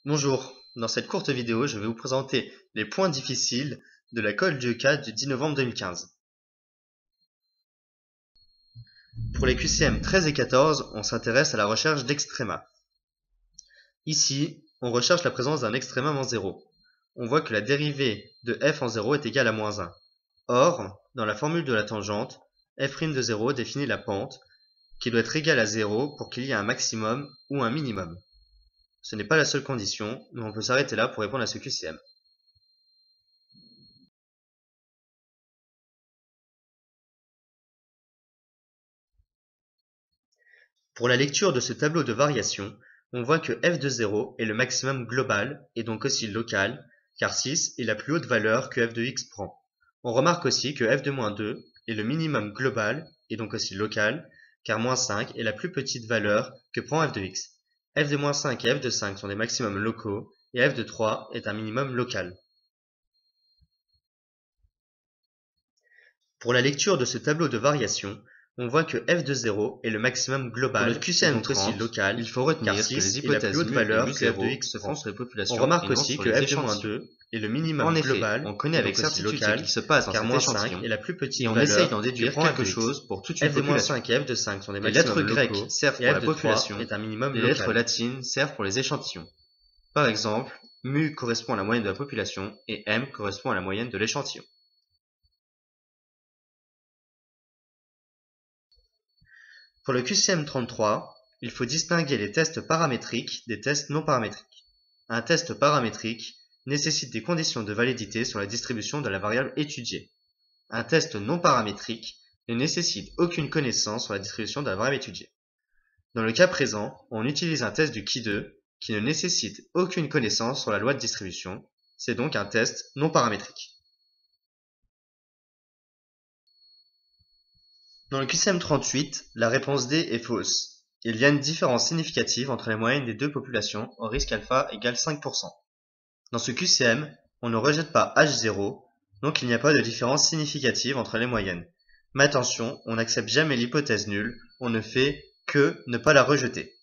Bonjour, dans cette courte vidéo, je vais vous présenter les points difficiles de la colle du ECA du 10 novembre 2015. Pour les QCM 13 et 14, on s'intéresse à la recherche d'extréma. Ici, on recherche la présence d'un extrémum en 0. On voit que la dérivée de f en 0 est égale à moins 1. Or, dans la formule de la tangente, f' de 0 définit la pente qui doit être égale à 0 pour qu'il y ait un maximum ou un minimum. Ce n'est pas la seule condition, mais on peut s'arrêter là pour répondre à ce QCM. Pour la lecture de ce tableau de variation, on voit que f de 0 est le maximum global et donc aussi local, car 6 est la plus haute valeur que f de x prend. On remarque aussi que f de moins 2 est le minimum global et donc aussi local, car moins 5 est la plus petite valeur que prend f de x. f de moins 5 et f de 5 sont des maximums locaux et f de 3 est un minimum local. Pour la lecture de ce tableau de variation, on voit que f de 0 est le maximum global. Pour le QCM 30, local, il faut retenir que les hypothèses plus haute valeur que f de x se font sur les populations. On remarque aussi que f de moins 2 est le minimum global. En effet, on connaît avec certitude ce qu'il se passe dans cet échantillon, est la plus petite et on essaye d'en déduire quelque chose pour toute une population. f de moins 5 et f de 5 sont des maximums locaux. Les lettres grecques servent pour la population est un minimum local. Les lettres latines servent pour les échantillons. Par exemple, mu correspond à la moyenne de la population et m correspond à la moyenne de l'échantillon. Pour le QCM 33, il faut distinguer les tests paramétriques des tests non paramétriques. Un test paramétrique nécessite des conditions de validité sur la distribution de la variable étudiée. Un test non paramétrique ne nécessite aucune connaissance sur la distribution de la variable étudiée. Dans le cas présent, on utilise un test du Qui2 qui ne nécessite aucune connaissance sur la loi de distribution. C'est donc un test non paramétrique. Dans le QCM 38, la réponse D est fausse. Il y a une différence significative entre les moyennes des deux populations au risque alpha égale 5%. Dans ce QCM, on ne rejette pas H0, donc il n'y a pas de différence significative entre les moyennes. Mais attention, on n'accepte jamais l'hypothèse nulle, on ne fait que ne pas la rejeter.